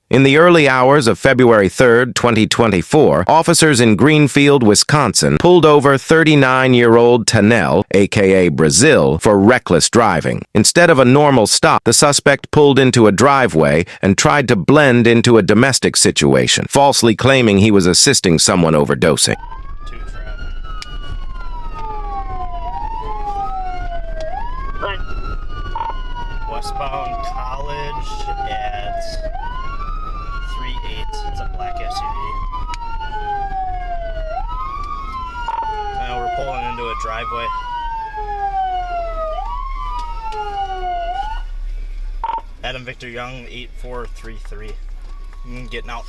In the early hours of February 3, 2024, officers in Greenfield, Wisconsin, pulled over 39-year-old Tanel, aka Brazil, for reckless driving. Instead of a normal stop, the suspect pulled into a driveway and tried to blend into a domestic situation, falsely claiming he was assisting someone overdosing. Westbound College at 3-8. It's a black SUV. Now we're pulling into a driveway. Adam Victor Young, 8433. Getting out.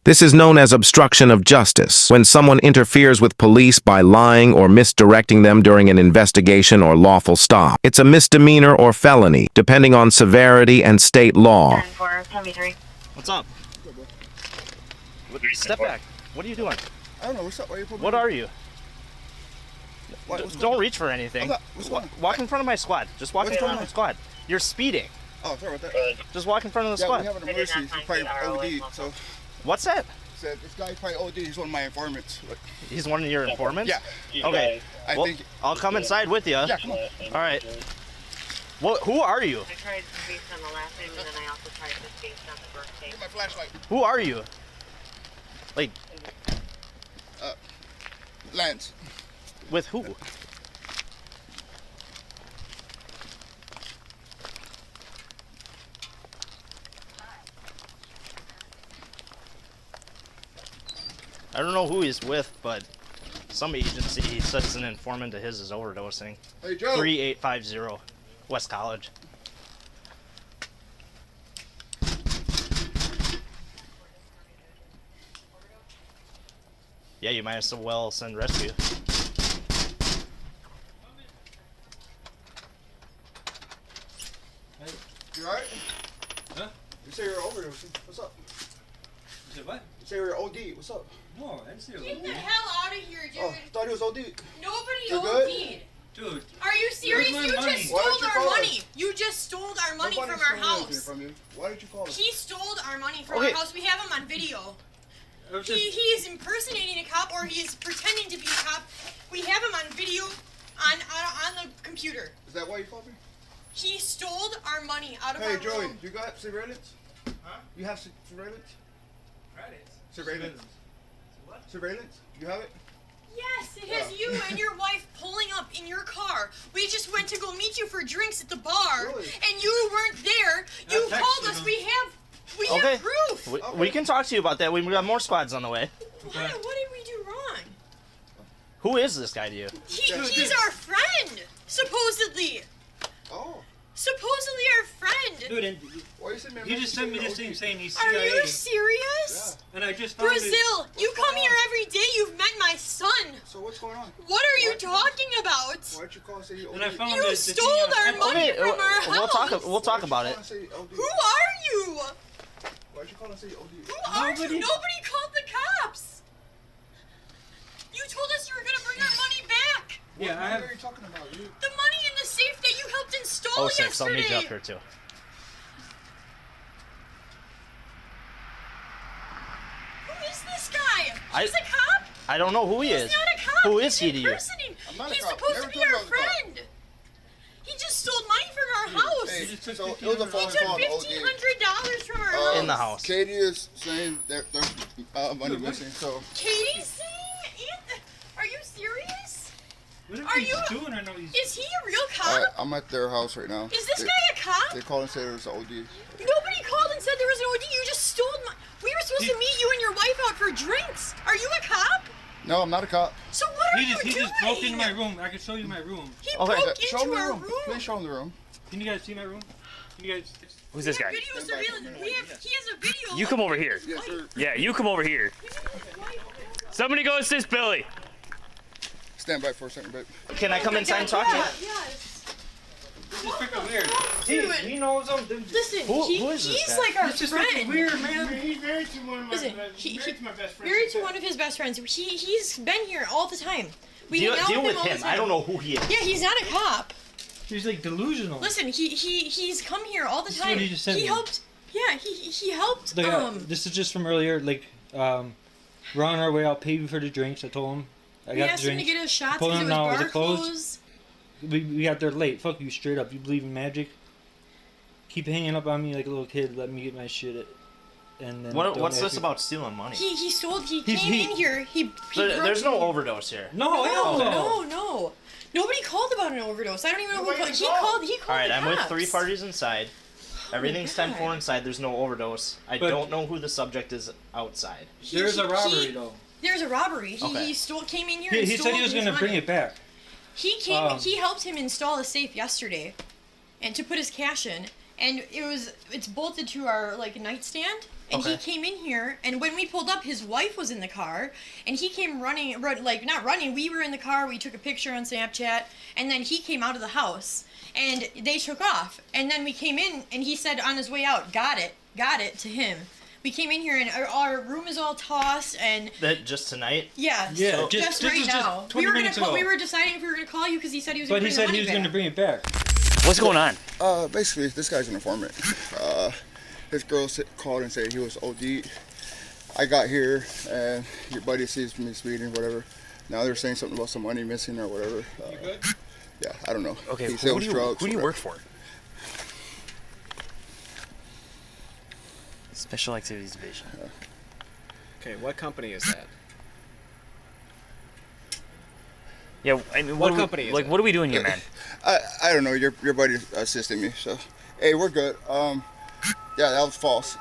This is known as obstruction of justice, when someone interferes with police by lying or misdirecting them during an investigation or lawful stop. It's a misdemeanor or felony, depending on severity and state law. What's up? Step back. What are you doing? I don't know. What's up? What are you? Don't reach for anything. Walk in front of my squad. Just walk in front of my squad. You're speeding. Oh, sorry about that. Just walk in front of the squad. Yeah, we have an emergency. He probably OD, so... What's that? Said this guy probably OD. He's one of my informants. He's one of your informants? Yeah. Okay. I well, think... I'll come inside with you. Yeah, come on. All right. Who are you? I tried based on the last name, and then I also tried this based on the birthday. Get my flashlight. Who are you? Like... Lance. With who? I don't know who he's with, but some agency says an informant of his is overdosing. Hey, Joe. 3850 West College. Yeah, you might as well send rescue. Hey, you alright? Huh? You say you're overdosing. What's up? You said what? You say you're OD. What's up? No, I didn't say Get the hell out of here, dude. Oh, I thought he was OD. Nobody You OD'd. good? Dude. Are you serious? Where's my You money? just Why stole don't you our call money. us? You just stole our money Nobody from our stole anything house. from you. Why did you call us? He stole our money from Okay. our house. We have him on video. I was He just, is impersonating a cop, or he is pretending to be a cop. We have him on video on the computer. Is that why you called me? He stole our money out of Hey, our Joey, room. you got surveillance? Huh? You have surveillance? Credits. Surveillance. What? Surveillance? You have it? Yes, it has Yeah. you and your wife pulling up in your car. We just went to go meet you for drinks at the bar, Really? and you weren't there. You I texted called us. him. We Okay. have proof. We can talk to you about that. We got more squads on the way. What did we do wrong? Who is this guy to you? He's our friend, supposedly. Oh. Supposedly our friend. Dude, and Why you send me a he just message sent me saying this thing OD? saying he's Are CIA. you serious? And I just found it. Brazil, you come here every day. You've met my son. So what's going on? What are you What? talking about? Why'd you call and say you OD? And I found You the stole thing our on- money Okay, from our we'll talk. house. We'll talk about it. Why'd you call and say OD? Who are you? Why'd you call and say OD? Who are you? Nobody- Nobody called the cops. You told us you were gonna bring our money back. Yeah, I What have. are you talking about? You... The money in the safe that you helped install Oh, 06. I'll meet you yesterday. up here too. Who is this guy? I- He's a cop? I don't know who he He's is. not a cop. Who He's is he to you? impersonating. I'm not a He's cop. supposed Never to be told you I our was a cop. friend. He just stole money from our house. Hey, just took so it was a $1,500. He phone took call to OD. $1,500 from our house. In the house. Katie is saying that there's money missing, so... Katie's saying? Are you serious? Whatever Are he's you- doing, I know he's. Is he a real cop? Alright, I'm at their house right now. Is this They- guy a cop? They called and said it was OD. Nobody called and said there was an OD. You just stole my... We were supposed to meet you and your wife out for drinks. Are you a cop? No, I'm not a cop. So what are He you just doing? broke into my room. I can show you my room. He Okay. broke Show into me the our room. room. Please show them the room. Can you guys see my room? Can you guys? Who's this guy? Video surveillance. He has a video. You come over here. Yes, sir. Yeah, you come over here. Somebody go assist Billy. Stand by for a second, babe. Can I come inside and talk to you? Yes. This is freaking weird. Dude. He knows I'm. Listen, Who is this he's guy? like our It's just friend. freaking weird, man. He's married to one of my, Listen, married to my best friend. married to one of his best friends. He's been here all the time. We Deal, hang out deal with with him all him. the time. I don't know who he is. Yeah, he's not a cop. He's like delusional. Listen, he's come here all the This is time. what he just said He to me. helped. Yeah, he helped. Like, this is just from earlier. Like, we're on our way out. Pay you for the drinks. I told him. I we got asked the him to drinks. get his shots Pulling because it him was out. Was bar it closed? closed. We got there late. Fuck you, straight up. You believe in magic? Keep hanging up on me like a little kid. Let me get my shit. And then What's don't this ask me- about stealing money? He He's- came in here. There's no overdose here. No. Nobody called about an overdose. I don't even know who called. He called. All right, the I'm with cops. 3 parties inside. Everything's God. 10-4 inside. There's no overdose. I But- don't know who the subject is outside. There's a robbery though. There's a robbery. Okay. He came in here. He and said stole he was his gonna bring money. it back. He came. He helped him install a safe yesterday, and to put his cash in. And it's bolted to our nightstand. And he came in here, and when we pulled up, his wife was in the car, and he came not running. We were in the car. We took a picture on Snapchat, and then he came out of the house, and they took off. And then we came in, and he said on his way out, "Got it" to him. We came in here, and our room is all tossed, and That just tonight? yeah, Yeah, so just- just this right was just now. 20 minutes ago. We were deciding if we were gonna call you because he said he was. But gonna he bring said the he was money gonna back. bring it back. What's going on? Basically, this guy's an informant. His girl called and said he was OD'd. I got here, and your buddy sees me speeding, whatever. Now they're saying something about some money missing or whatever. You good? Yeah, I don't know. Okay, He who sells do you, drugs. who do you whatever. work for? Special Activities Division. Okay, what company is that? Yeah, I mean, What are we- company is like, it? what are we doing here, man? I don't know. Your buddy assisted me, so hey, we're good. Yeah, that was false.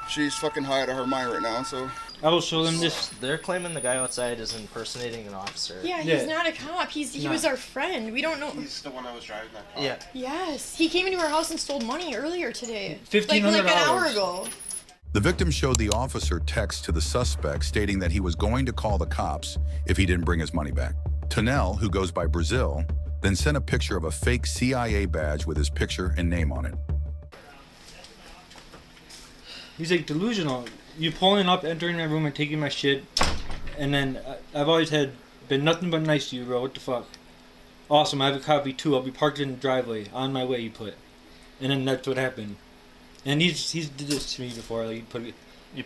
She's fucking high out of her mind right now, so. I will show them this. They're claiming the guy outside is impersonating an officer. Yeah, Yeah. he's not a cop. He was our friend. We don't know. He's the one that was driving that car. Yeah. Yes, he came into our house and stole money earlier today. $1,500. Like an hour ago. The victim showed the officer text to the suspect stating that he was going to call the cops if he didn't bring his money back. Tanel, who goes by Brazil, then sent a picture of a fake CIA badge with his picture and name on it. He's like delusional. You pulling up, entering my room, and taking my shit, and then I've always been nothing but nice to you, bro. What the fuck? Awesome. I have a copy too. I'll be parked in the driveway on my way. You put, and then that's what happened. And he's did this to me before. Like you put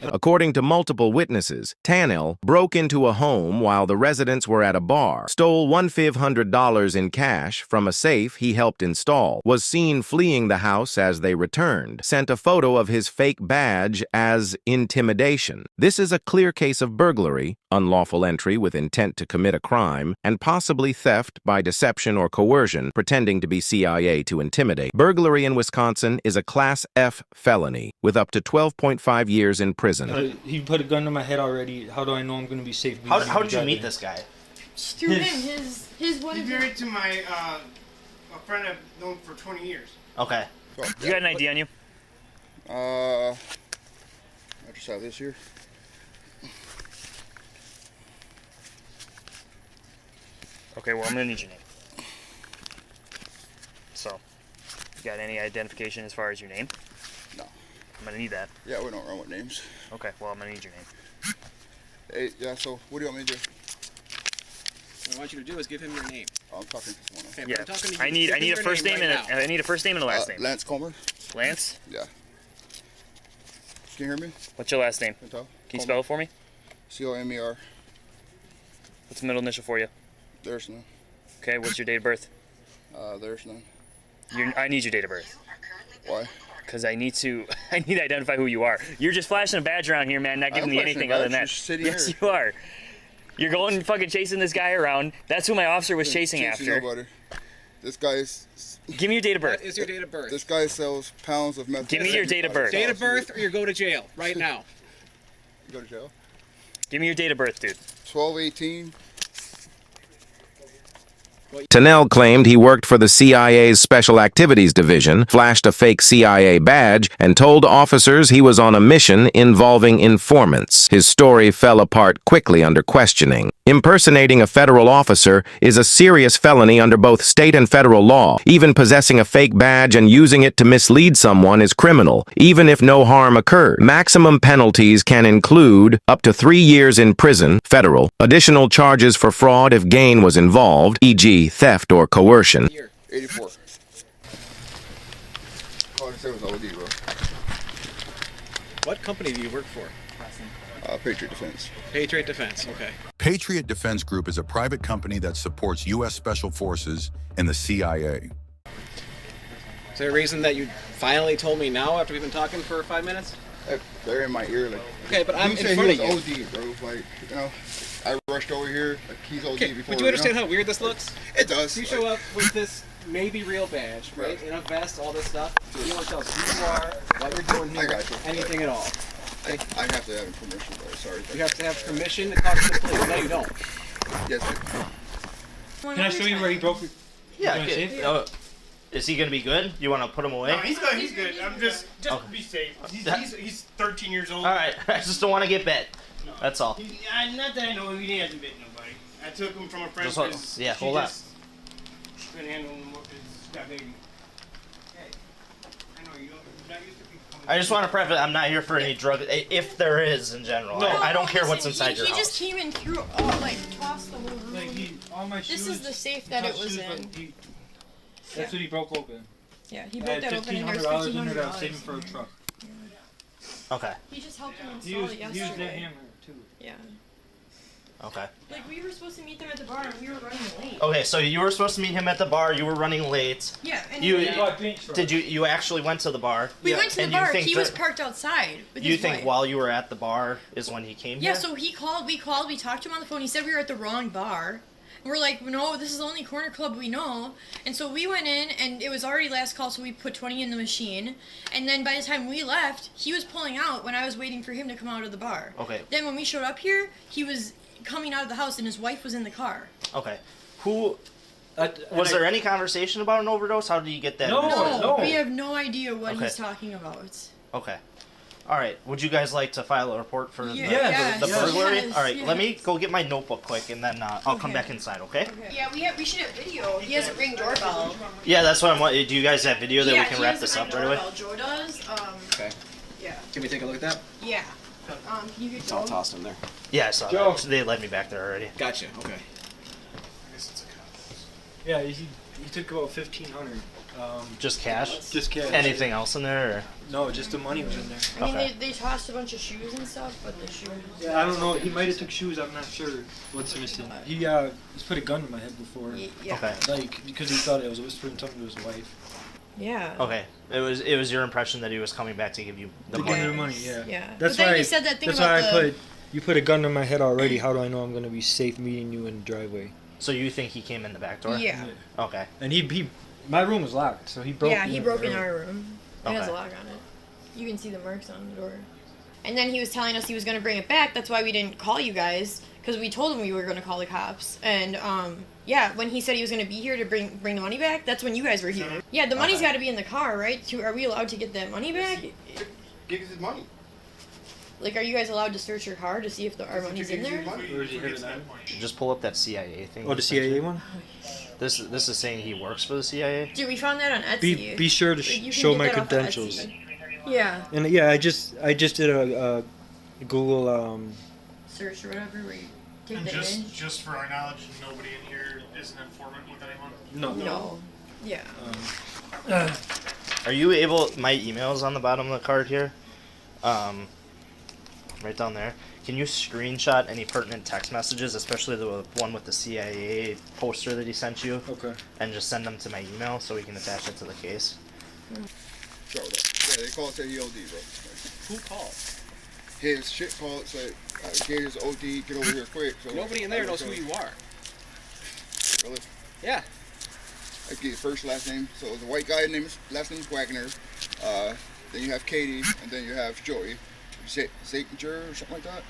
According to multiple witnesses, Tanel broke into a home while the residents were at a bar, stole $1,500 in cash from a safe he helped install, was seen fleeing the house as they returned, sent a photo of his fake badge as intimidation. This is a clear case of burglary, unlawful entry with intent to commit a crime, and possibly theft by deception or coercion, pretending to be CIA to intimidate. Burglary in Wisconsin is a Class F felony with up to 12.5 years in prison. he put a gun to my head already. How do I know I'm gonna be safe? How did you meet this guy? Through him, his one He's of married to my a friend I've known for 20 years. Okay. So, You got an ID on you? I just have this here. Okay, well, I'm gonna need your name. So, you got any identification as far as your name? No. I'm gonna need that. Yeah, we don't run with names. Okay, well, I'm gonna need your name. Hey, yeah. So, what do you want me to do? What I want you to do is give him your name. I'm talking to someone else. Okay, Yeah, but I'm talking to you. I need Give me a your first name right and now. I need a first name and a last name. Lance Comer. Lance, Yeah. Can you hear me? what's your last name? Can you tell? Can you spell it for me? Comer. What's the middle initial for you? There's none. Okay, what's your date of birth? There's none. I need your date of birth. Why? Because I need to identify who you are. You're just flashing a badge around here, man, not giving I'm me flashing anything a other than badge. that. You're sitting Yes, here. you are. You're going and fucking chasing this guy around. That's who my officer was chasing after. Nobody. This guy's. Give me your date of What birth. is your date of birth? This guy sells pounds of meth. Give me your date of birth. Date of birth, or you go to jail right now. You go to jail. Give me your date of birth, dude. 12/18. Tanel claimed he worked for the CIA's Special Activities Division, flashed a fake CIA badge, and told officers he was on a mission involving informants. His story fell apart quickly under questioning. Impersonating a federal officer is a serious felony under both state and federal law. Even possessing a fake badge and using it to mislead someone is criminal, even if no harm occurred. Maximum penalties can include up to 3 years in prison, federal, additional charges for fraud if gain was involved, e.g., be theft or coercion. 84. Called and said it was OD, bro. What company do you work for? Patriot Defense. Patriot Defense, okay. Patriot Defense Group is a private company that supports U.S. Special Forces and the CIA. Is there a reason that you finally told me now after we've been talking for 5 minutes? They're in my ear, like. Okay, but I'm you in said front he of was you. OD, bro. Like, you know, I rushed over here. Like, he's OD Okay, before. but do you understand how weird this looks? It does. You show up with this maybe real badge, right? In a vest, all this stuff. You don't tell us who you are, what you're doing here, I got you. anything at all. I have to have permission, bro. Sorry. You have to have permission to talk to the police. No, you don't. Yes. Can I show you where he broke it? Yeah. Is he gonna be good? You want to put him away? No, he's good. He's good. I'm just be safe. He's 13 years old. All right. I just don't want to get bit. No. That's all. Not that I know. He hasn't bit nobody. I took him from a friend. Yeah, hold on. Couldn't handle him with his got baby. Hey, I know you're not used to people coming. I just want to preface. I'm not here for any drug, if there is in general. No. I don't care what's Listen, inside your He house. just came and threw, like, tossed the whole room. Like all my shoes. This is the safe that it was in. That's what he broke open. Yeah, he I broke had that open and there's $1,500 in there that I was $1,500. saving for a truck. Okay. He just helped him He install used, it he used that yesterday. hammer too. Yeah. Okay. Like, we were supposed to meet them at the bar and we were running late. Okay, so you were supposed to meet him at the bar. You were running late. Yeah, and You actually went to the bar? we went to the And you bar. think He was that- parked outside with You his think wife. while you were at the bar is when he came Yeah, here? so we called, we talked to him on the phone. He said we were at the wrong bar. And we're like, no, this is the only corner club we know. And so we went in, and it was already last call, so we put 20 in the machine. And then by the time we left, he was pulling out when I was waiting for him to come out of the bar. Okay. Then when we showed up here, he was coming out of the house, and his wife was in the car. Okay. Was there any conversation about an overdose? How did you get that? No, we have no idea what Okay. he's talking about. Okay. All right. Would you guys like to file a report for the Yes. burglary? Yes, All right. yes. Let me go get my notebook quick, and then I'll come back inside. Okay? Yeah, we should have video. He has a Ring doorbell. Yeah, that's what I'm. Do you guys have video that Yeah, we can he wrap has this a up Ring right away? doorbell. Joe does. Okay. Yeah. Can we take a look at that? Yeah. Can you get It's all Joe? tossed in there. Yeah, I saw Joe. that. They led me back there already. Gotcha, okay. Yeah, he took about 1,500. Just cash? Just cash. Anything else in there? Or? No, just the money was in there. I mean, Okay. they tossed a bunch of shoes and stuff, but the shoes. Yeah, I don't know. He might have took shoes. I'm not sure what's missing. He's put a gun in my head before. Yeah. Okay. Like because he thought I was whispering something to his wife. Yeah. Okay. It was your impression that he was coming back to give you the To money. give me the money, yeah. Yeah. That's But then why. he said that thing that's about why I the- put. You put a gun in my head already. How do I know I'm gonna be safe meeting you in the driveway? So you think he came in the back door? Yeah. Okay. And my room was locked, so he broke. Yeah, he broke in early. our room. It has a Okay. lock on it. You can see the marks on the door. And then he was telling us he was going to bring it back. That's why we didn't call you guys, because we told him we were going to call the cops. And yeah, when he said he was going to be here to bring the money back, that's when you guys were here. Yeah, the money's got to be in the car, right? Are we allowed to get that money back? Give us his money. Like, are you guys allowed to search your car to see if our money's in there? Or is he having that? Just pull up that CIA thing. Oh, the CIA one. This is saying he works for the CIA. Dude, we found that on Etsy. Be sure to Like, you can show get my that off of credentials. Etsy. Yeah. And yeah, I just did a Google Search or whatever where you take And the image. just for our knowledge, nobody in here is an informant with anyone? No. Yeah. Are you able? My email's on the bottom of the card here. Right down there. Can you screenshot any pertinent text messages, especially the one with the CIA poster that he sent you? Okay. And just send them to my email so we can attach it to the case. Show that. Yeah, they called said he OD, bro. Who called? His shit called said, "Get his OD, get over here quick." So Nobody in there knows who you are. Really? Yeah. I get his first last name. So the white guy last name is Wagner. Then you have Katie, and then you have Joey. Zakinger or something like that.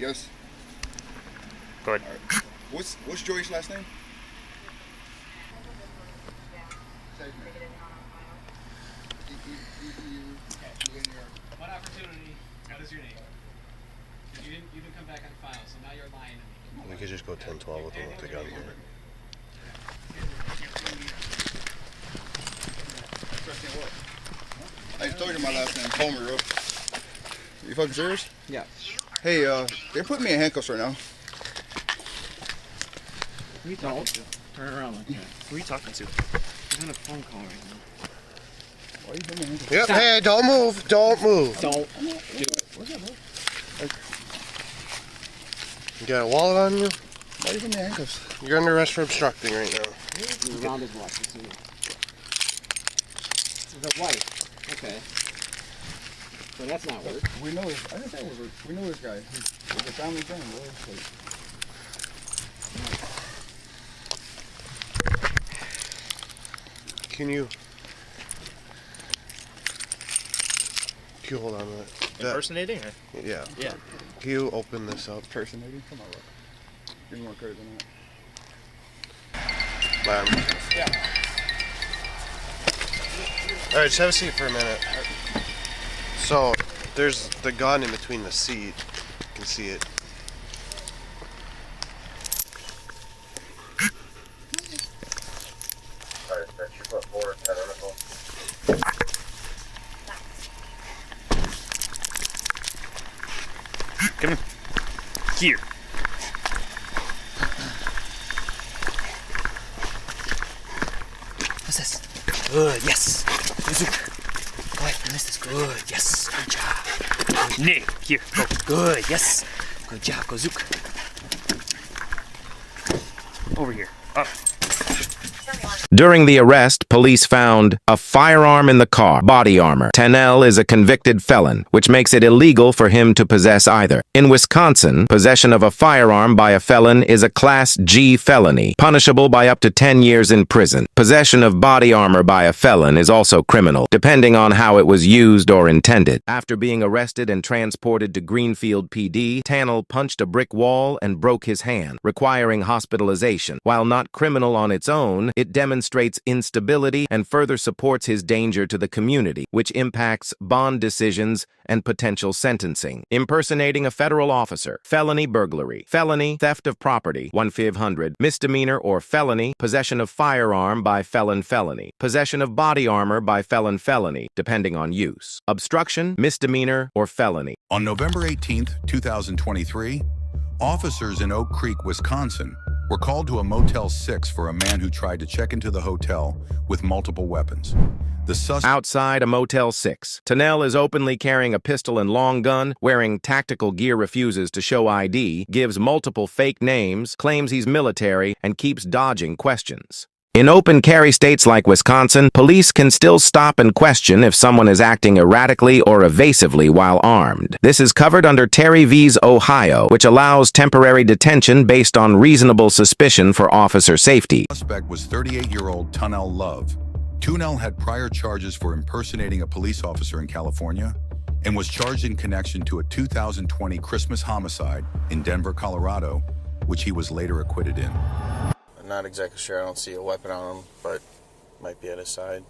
Yes. Go ahead. Right. What's Joey's last name? What opportunity? What is your name? You didn't come back on file, so now you're lying to me. We could just go 10-12 with them if they got it. I told you my last name, Palmer, bro. You fucking serious? Yeah. Hey, they're putting me in handcuffs right now. Who are you talking to? Turn around like that. Who are you talking to? He's on a phone call right now. Why are you putting me in handcuffs? Yep, hey, don't move. Don't move. Don't do it. What's up, bro? You got a wallet on you? Why are you putting me in handcuffs? You're under arrest for obstructing right now. He's around his watch. This is a wife. Okay. So that's not work. We know this. I didn't say it was work. We know this guy. He's a family friend, bro. Can you hold on to that? Impersonating? Or? Yeah. Yeah. Can you open this up? Impersonating? Come on, bro. Give me more credit than that. Yeah. All right, just have a seat for a minute. So, there's the gun in between the seat. You can see it. All right, that's your foot forward, identical. Come here. What's this? Good, yes. Zook. Go ahead, you missed this. Good, yes. Good job. Good. Nick, here, go. Good, yes. Good job, go Zook. Over here, up. During the arrest, police found a firearm in the car, body armor. Tennell is a convicted felon, which makes it illegal for him to possess either. In Wisconsin, possession of a firearm by a felon is a Class G felony, punishable by up to 10 years in prison. Possession of body armor by a felon is also criminal, depending on how it was used or intended. After being arrested and transported to Greenfield PD, Tannell punched a brick wall and broke his hand, requiring hospitalization. While not criminal on its own, it demonstrates instability and further supports his danger to the community, which impacts bond decisions and potential sentencing. Impersonating a federal officer, felony burglary, felony theft of property, 1/500, misdemeanor or felony, possession of firearm by felony, possession of body armor by felony, depending on use, obstruction, misdemeanor, or felony. On November 18th, 2023, officers in Oak Creek, Wisconsin, were called to a Motel 6 for a man who tried to check into the hotel with multiple weapons. Outside a Motel 6, Tennell is openly carrying a pistol and long gun, wearing tactical gear, refuses to show ID, gives multiple fake names, claims he's military, and keeps dodging questions. In open carry states like Wisconsin, police can still stop and question if someone is acting erratically or evasively while armed. This is covered under Terry v's Ohio, which allows temporary detention based on reasonable suspicion for officer safety. The suspect was 38-year-old Tennell Love. Tennell had prior charges for impersonating a police officer in California and was charged in connection to a 2020 Christmas homicide in Denver, Colorado, which he was later acquitted in. I'm not exactly sure. I don't see a weapon on him, but might be at his side.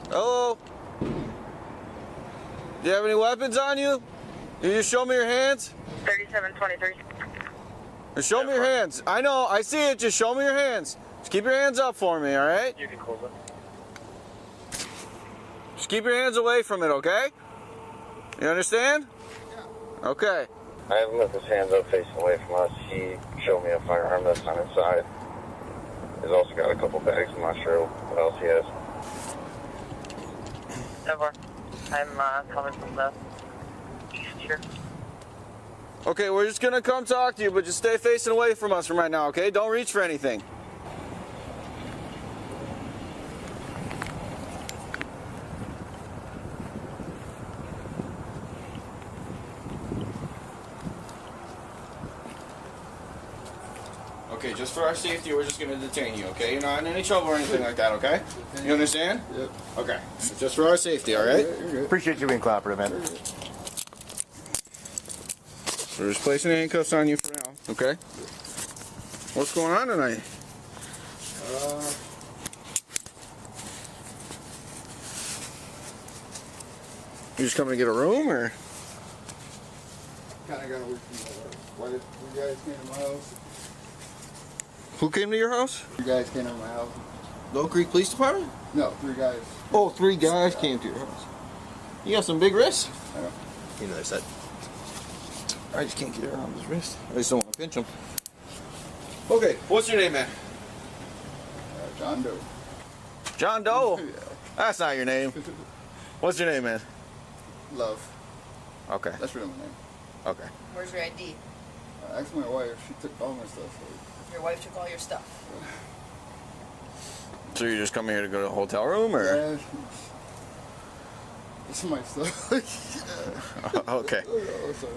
Hello? Do you have any weapons on you? Can you just show me your hands? 3723. Just show me your hands. I know, I see it. Just show me your hands. Just keep your hands up for me, all right? You can close it. Just keep your hands away from it, okay? You understand? Yeah. Okay. I have him with his hands up facing away from us. He showed me a firearm that's on his side. He's also got a couple bags. I'm not sure what else he has. Over. I'm coming from the east here. Okay, we're just gonna come talk to you, but just stay facing away from us from right now, okay? Don't reach for anything. Okay, just for our safety, we're just going to detain you, okay? You're not in any trouble or anything like that, okay? You understand? Yep. Okay. Just for our safety, all right? Appreciate you being cooperative, man. We're just placing handcuffs on you for now, okay? What's going on tonight? You just coming to get a room, or? Kind of got away from why did you guys came to my house? Who came to your house? 3 guys came to my house. Low Creek Police Department? No, 3 guys. Oh, 3 guys came to your house. You got some big wrists? I know. You know, I said. I just can't get around his wrist. I just don't want to pinch him. Okay, what's your name, man? John Doe. John Doe? Yeah. That's not your name. What's your name, man? Love. Okay. That's really my name. Okay. Where's your ID? I asked my wife. She took all my stuff. Your wife took all your stuff. So you're just coming here to go to a hotel room, or? Yeah. It's my stuff. Okay. Oh, sorry.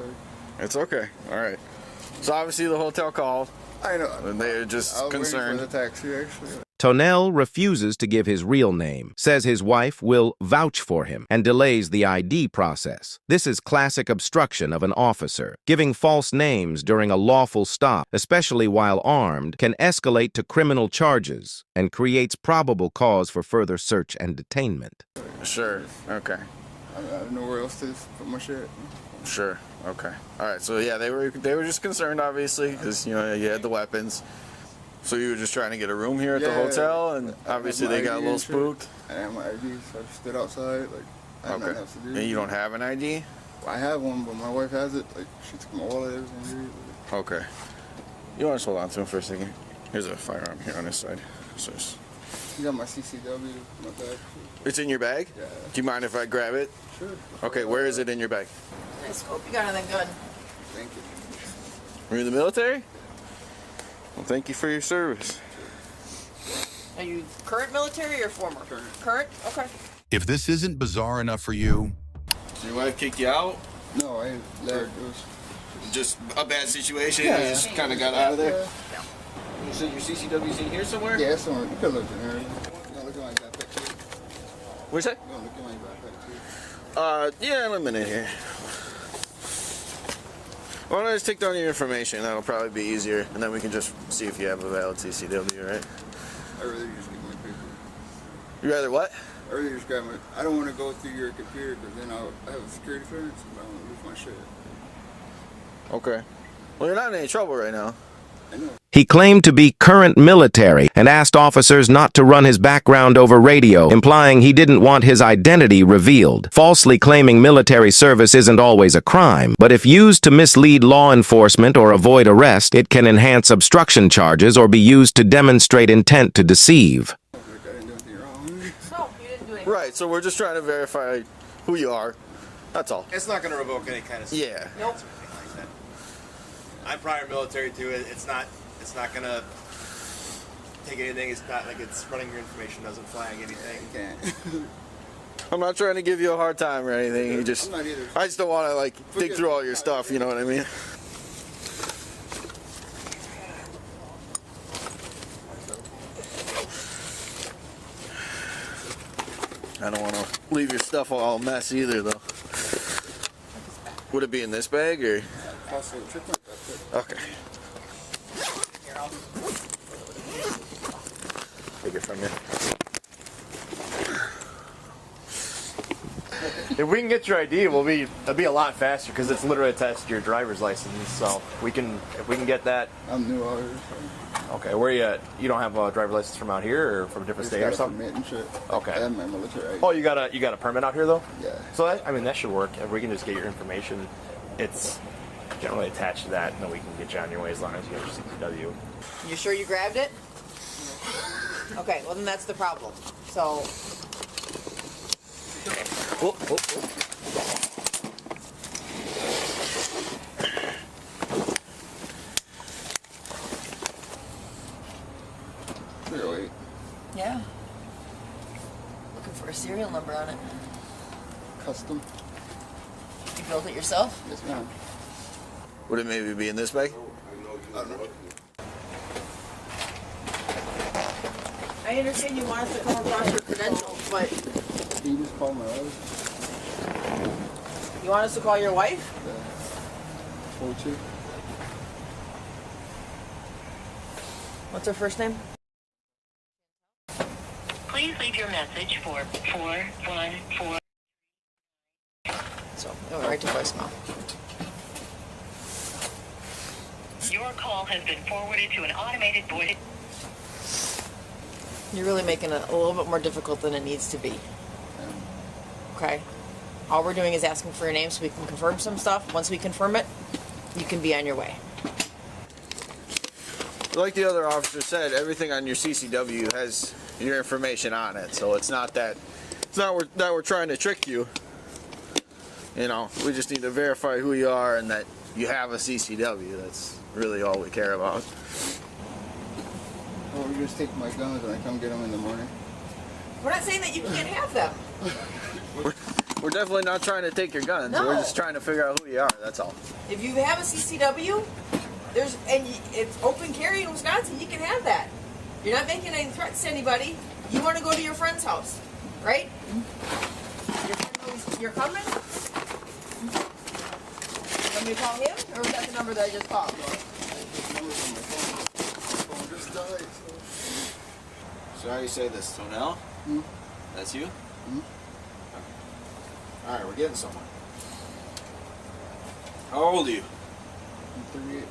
It's okay. All right. So obviously the hotel called. I know. And they're just I was concerned. waiting for the taxi, actually. Tonell refuses to give his real name, says his wife will vouch for him, and delays the ID process. This is classic obstruction of an officer. Giving false names during a lawful stop, especially while armed, can escalate to criminal charges and creates probable cause for further search and detainment. Sure. Okay. I don't know where else to put my shit. Sure. Okay. All right. So yeah, they were just concerned, obviously, because you know you had the weapons. So you were just trying to get a room here at the hotel, and obviously they got a little spooked. I have my ID, so I just stood outside, like I had nothing else to do. And you don't have an ID? I have one, but my wife has it. Like she took my wallet, everything. Okay. You want to hold on to him for a second? Here's a firearm here on this side. So you got my CCW, my bag. It's in your bag? Yeah. Do you mind if I grab it? Sure. Okay, where is it in your bag? Nice hope you got on that gun. Thank you. Were you in the military? Well, thank you for your service. Are you current military or former? Current? Okay. If this isn't bizarre enough for you, Your wife kicked you out? No, I let it was just a bad situation? Yeah. You just kind of got out of there? Yeah. You said your CCW's in here somewhere? Yeah, somewhere. You could look in there. You gonna look at my backpack too? What's that? You gonna look at my backpack too? Yeah, in a minute here. Why don't I just take down your information? That'll probably be easier, and then we can just see if you have a valid CCW, right? I really just get my paper. You rather what? I really just grab my. I don't want to go through your computer because then I have a security clearance and I don't want to lose my shit. Okay. Well, you're not in any trouble right now. I know. He claimed to be current military and asked officers not to run his background over radio, implying he didn't want his identity revealed. Falsely claiming military service isn't always a crime, but if used to mislead law enforcement or avoid arrest, it can enhance obstruction charges or be used to demonstrate intent to deceive. No, you didn't do anything. Right, so we're just trying to verify who you are. That's all. It's not going to revoke any kind of Yeah. Nope. like that. I'm prior military too. It's not going to take anything. It's not like it's running your information doesn't flag anything. I'm not trying to give you a hard time or anything. You just, I'm not either. I just don't want to like dig through all your stuff. You know what I mean? I don't want to leave your stuff all mess either, though. Would it be in this bag or? Okay. Take it from you. If we can get your ID, it'll be a lot faster because it's literally attached to your driver's license. So if we can get that. I'm new out here. Okay, where you at? You don't have a driver's license from out here or from a different state or something? And shit. Okay. I have my military. Oh, you got a permit out here though? Yeah. So that should work. If we can just get your information, it's generally attached to that, and then we can get you on your way as long as you have your CCW. You sure you grabbed it? Okay, well then that's the problem. So. Oh. Yeah. Looking for a serial number on it. Custom. You built it yourself? Yes, ma'am. Would it maybe be in this bag? I don't know. I understand you want us to come across your credentials, but Can you just call my wife? you want us to call your wife? Hold you. What's her first name? Please leave your message for 414. So, it went right to voicemail. Your call has been forwarded to an automated voice. You're really making it a little bit more difficult than it needs to be. Okay? All we're doing is asking for your name so we can confirm some stuff. Once we confirm it, you can be on your way. Like the other officer said, everything on your CCW has your information on it, so it's not that we're trying to trick you. You know, we just need to verify who you are and that you have a CCW. That's really all we care about. Or you just take my guns and I come get them in the morning. We're not saying that you can't have them. We're definitely not trying to take your guns. No. We're just trying to figure out who you are. That's all. If you have a CCW, it's open carry in Wisconsin, you can have that. You're not making any threats to anybody. You want to go to your friend's house, right? Your friend knows you're coming? Want me to call him, or was that the number that I just called? So how do you say this? Tonell? That's you? Alright, we're getting somewhere. How old are you? I'm 38.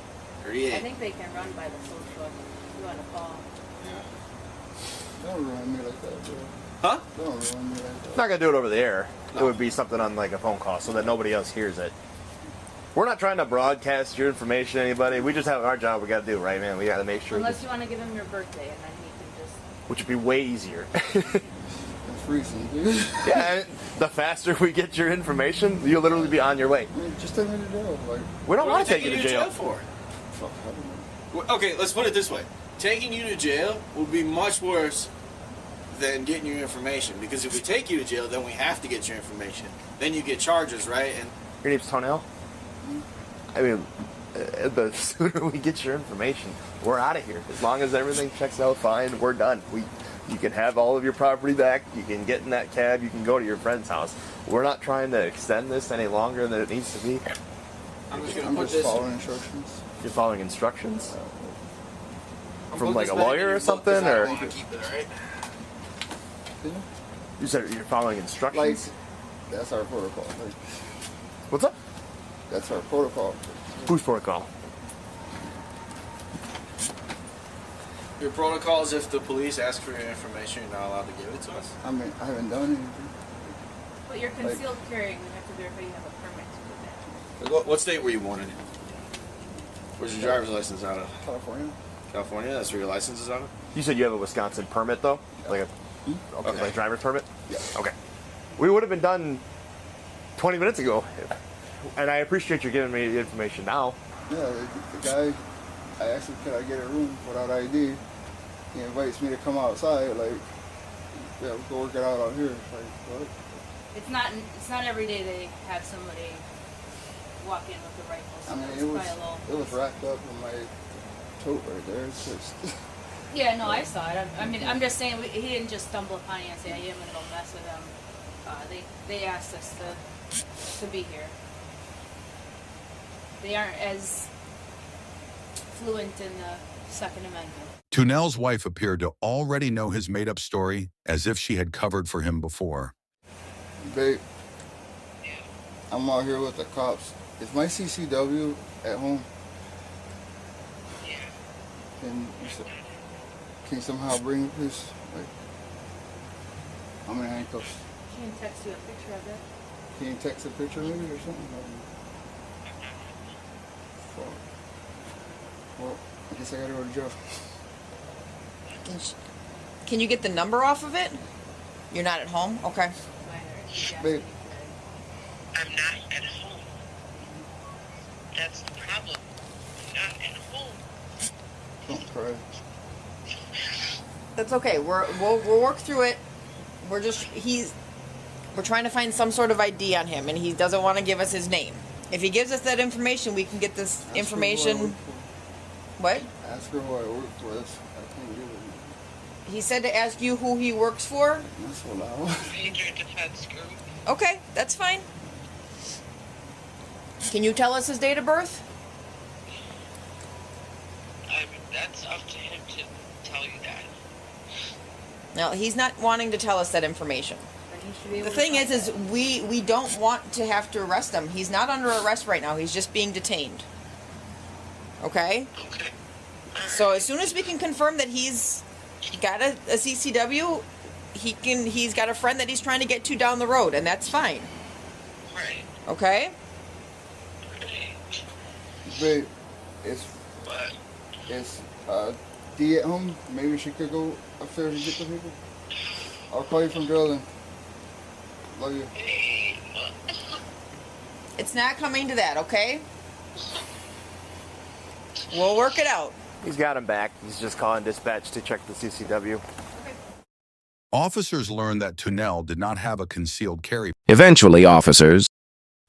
38. I think they can run by the social if you want to call. Don't run me like that, bro. Huh? Don't run me like that. Not gonna do it over the air. It would be something on like a phone call so that nobody else hears it. We're not trying to broadcast your information to anybody. We just have our job we gotta do, right, man? We gotta make sure. Unless you want to give him your birthday and then he can just... Which would be way easier. I'm freezing, dude. Yeah, and the faster we get your information, you'll literally be on your way. Just take me to jail. Like, We don't What are want to we take you to taking jail. for? fuck, I don't know. Well, okay, let's put it this way. Taking you to jail will be much worse than getting your information. Because if we take you to jail, then we have to get your information. Then you get charges, right? And Your name's Tonell? I mean, the sooner we get your information, we're out of here. As long as everything checks out fine, we're done. You can have all of your property back. You can get in that cab. You can go to your friend's house. We're not trying to extend this any longer than it needs to be. I'm just following instructions. You're following instructions? I'm From putting like this a back in lawyer your or book something? 'cause I Or don't want to keep it, alright? you said you're following Like, instructions? that's our protocol. Like, What's up? that's our protocol. Whose protocol? Your protocol is if the police ask for your information, you're not allowed to give it to us. I mean, I haven't done anything. But you're concealed carrying. We have to verify you have a permit to do that. What state were you born in? Where's your driver's license out of? California. California? That's where your license is out of? You said you have a Wisconsin permit, though? Like Okay. like driver's permit? Yeah. Okay. We would have been done 20 minutes ago. And I appreciate you giving me the information now. Yeah, the guy, I asked him, can I get a room without ID? He invites me to come outside, like, yeah, we can work it out here. Like, what? It's not every day they have somebody walk in with a rifle. So I mean, it's it was probably a little... it was wrapped up in my tote right there. It's just. Yeah, no, I saw it. I mean, I'm just saying he didn't just stumble upon you and say, "Hey, I'm gonna go mess with them." They asked us to be here. They aren't as fluent in the Second Amendment. Tunell's wife appeared to already know his made-up story as if she had covered for him before. Babe, I'm out here with the cops. Is my CCW at home? Yeah. Can you somehow bring it, please? Like, I'm in handcuffs. Can you text you a picture of it? Can you text a picture maybe or something? Well, I guess I gotta go to jail. Can you get the number off of it? You're not at home? Okay. Babe. I'm not at home. That's the problem. I'm not at home. Don't cry. That's okay. We'll work through it. We're trying to find some sort of ID on him, and he doesn't want to give us his name. If he gives us that information, we can get this information. What? Ask her who I work for. I can't give it. He said to ask you who he works for. That's what I want. Major defense group. Okay, that's fine. Can you tell us his date of birth? I mean, that's up to him to tell you that. No, he's not wanting to tell us that information. The thing is we don't want to have to arrest him. He's not under arrest right now. He's just being detained. Okay? Okay. So as soon as we can confirm that he's got a CCW. He's got a friend that he's trying to get to down the road, and that's fine. Right. Okay? Babe, it's D at home. Maybe she could go upstairs and get the people. I'll call you from jail then. Love you. It's not coming to that, okay? We'll work it out. He's got him back. He's just calling dispatch to check the CCW. Officers learned that Tunnell did not have a concealed carry. Eventually, officers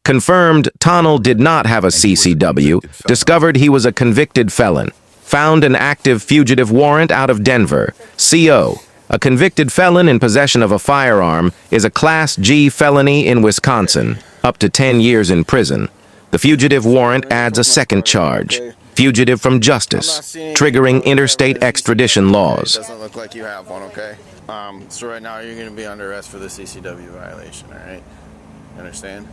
confirmed Tonnell did not have a CCW, discovered he was a convicted felon, found an active fugitive warrant out of Denver. CO, a convicted felon in possession of a firearm, is a Class G felony in Wisconsin, up to 10 years in prison. The fugitive warrant adds a second charge, fugitive from justice, triggering interstate extradition laws. Doesn't look like you have one, okay? So right now you're going to be under arrest for the CCW violation, all right? You understand?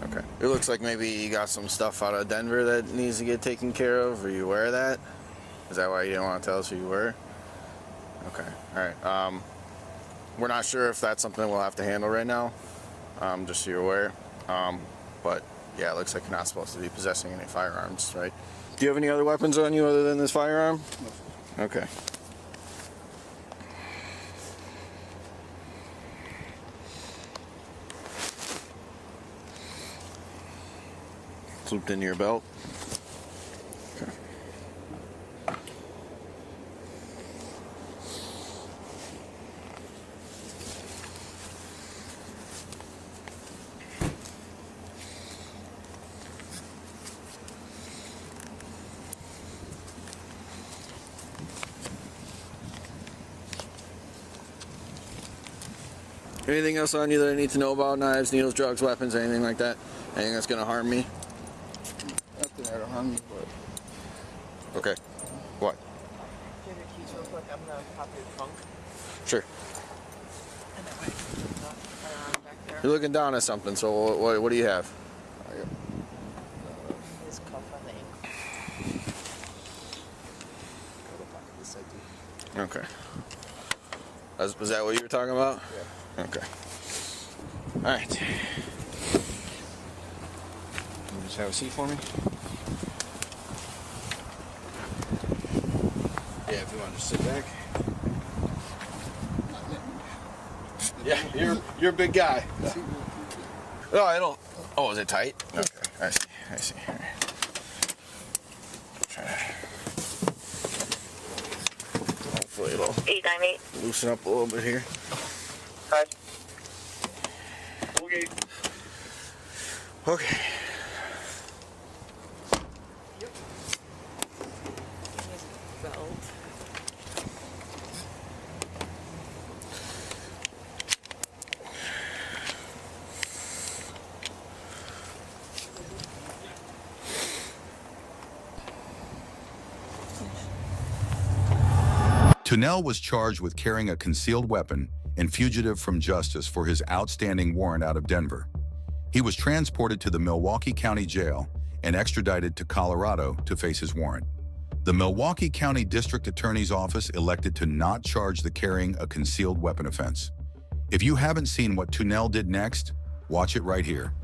Okay. It looks like maybe you got some stuff out of Denver that needs to get taken care of. Are you aware of that? Is that why you didn't want to tell us who you were? Okay. All right. We're not sure if that's something we'll have to handle right now, just so you're aware. But yeah, it looks like you're not supposed to be possessing any firearms, right? Do you have any other weapons on you other than this firearm? No. Okay. Looped into your belt. Okay. Anything else on you that I need to know about? Knives, needles, drugs, weapons, anything like that? Anything that's gonna harm me? Nothing that'll harm you, but... Okay. What? Do you have your keys real quick? I'm gonna pop your trunk. Sure. And that way, back there. You're looking down at something, so what do you have? His cuff on the ankle. Okay. Was that what you were talking about? Yeah. Okay. All right. Can you just have a seat for me? Yeah, if you want to just sit back. Yeah, you're a big guy. No, I don't. Oh, is it tight? Okay, I see. I see. All right. Try to. Hopefully it'll loosen up a little bit here. Okay. Okay. Belt. Tunnell was charged with carrying a concealed weapon and fugitive from justice for his outstanding warrant out of Denver. He was transported to the Milwaukee County Jail and extradited to Colorado to face his warrant. The Milwaukee County District Attorney's Office elected to not charge the carrying a concealed weapon offense. If you haven't seen what Tunnell did next, watch it right here.